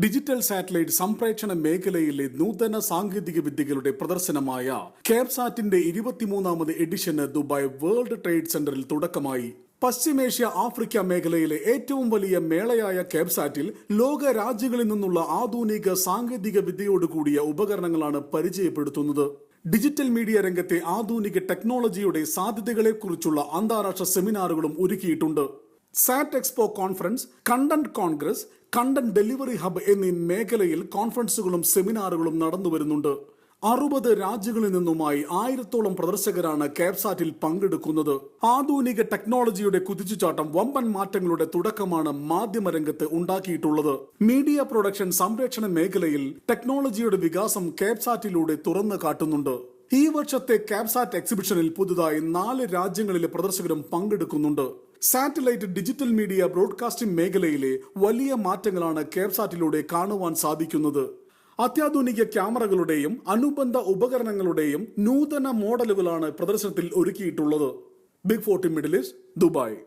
Digital satellite സംപ്രേഷണ മേഖലയിലെ നൂതന സാങ്കേതിക വിദ്യകളുടെ പ്രദർശനമായ ക്യാബ്സാറ്റിന്റെ 23ാമത് എഡിഷന് ദുബായ് വേൾഡ് ട്രേഡ് സെന്ററിൽ തുടക്കമായി. പശ്ചിമേഷ്യ ആഫ്രിക്ക മേഖലയിലെ ഏറ്റവും വലിയ മേളയായ ക്യാബ്സാറ്റിൽ ലോക രാജ്യങ്ങളിൽ നിന്നുള്ള ആധുനിക സാങ്കേതിക വിദ്യയോടുകൂടിയ ഉപകരണങ്ങളാണ് പരിചയപ്പെടുത്തുന്നത്. ഡിജിറ്റൽ മീഡിയ രംഗത്തെ ആധുനിക ടെക്നോളജിയുടെ സാധ്യതകളെക്കുറിച്ചുള്ള അന്താരാഷ്ട്ര സെമിനാറുകളും ഒരുക്കിയിട്ടുണ്ട്. Sat Expo conference, content congress, content delivery hub എന്നീ മേഖലയിൽ കോൺഫറൻസുകളും സെമിനാറുകളും നടന്നുവരുന്നുണ്ട്. 60 രാജ്യങ്ങളിൽ നിന്നുമായി 1000-ഓളം പ്രദർശകരാണ് ക്യാബ്സാറ്റിൽ പങ്കെടുക്കുന്നത്. ആധുനിക ടെക്നോളജിയുടെ കുതിച്ചുചാട്ടം വമ്പൻ മാറ്റങ്ങളുടെ തുടക്കമാണ് മാധ്യമരംഗത്ത് ഉണ്ടാക്കിയിട്ടുള്ളത്. മീഡിയ പ്രൊഡക്ഷൻ സംപ്രേഷണ മേഖലയിൽ ടെക്നോളജിയുടെ വികാസം ക്യാബ്സാറ്റിലൂടെ തുറന്നു കാട്ടുന്നുണ്ട്. ഈ വർഷത്തെ ക്യാബ്സാറ്റ് എക്സിബിഷനിൽ പുതുതായി 4 രാജ്യങ്ങളിലെ പ്രദർശകരും പങ്കെടുക്കുന്നുണ്ട്. സാറ്റലൈറ്റ് ഡിജിറ്റൽ മീഡിയ ബ്രോഡ്കാസ്റ്റിംഗ് മേഖലയിലെ വലിയ മാറ്റങ്ങളാണ് ക്യാബ്സാറ്റിലൂടെ കാണുവാൻ സാധിക്കുന്നത്. അത്യാധുനിക ക്യാമറകളുടെയും അനുബന്ധ ഉപകരണങ്ങളുടെയും നൂതന മോഡലുകളാണ് പ്രദർശനത്തിൽ ഒരുക്കിയിട്ടുള്ളത്. Big 40 middle east, Dubai.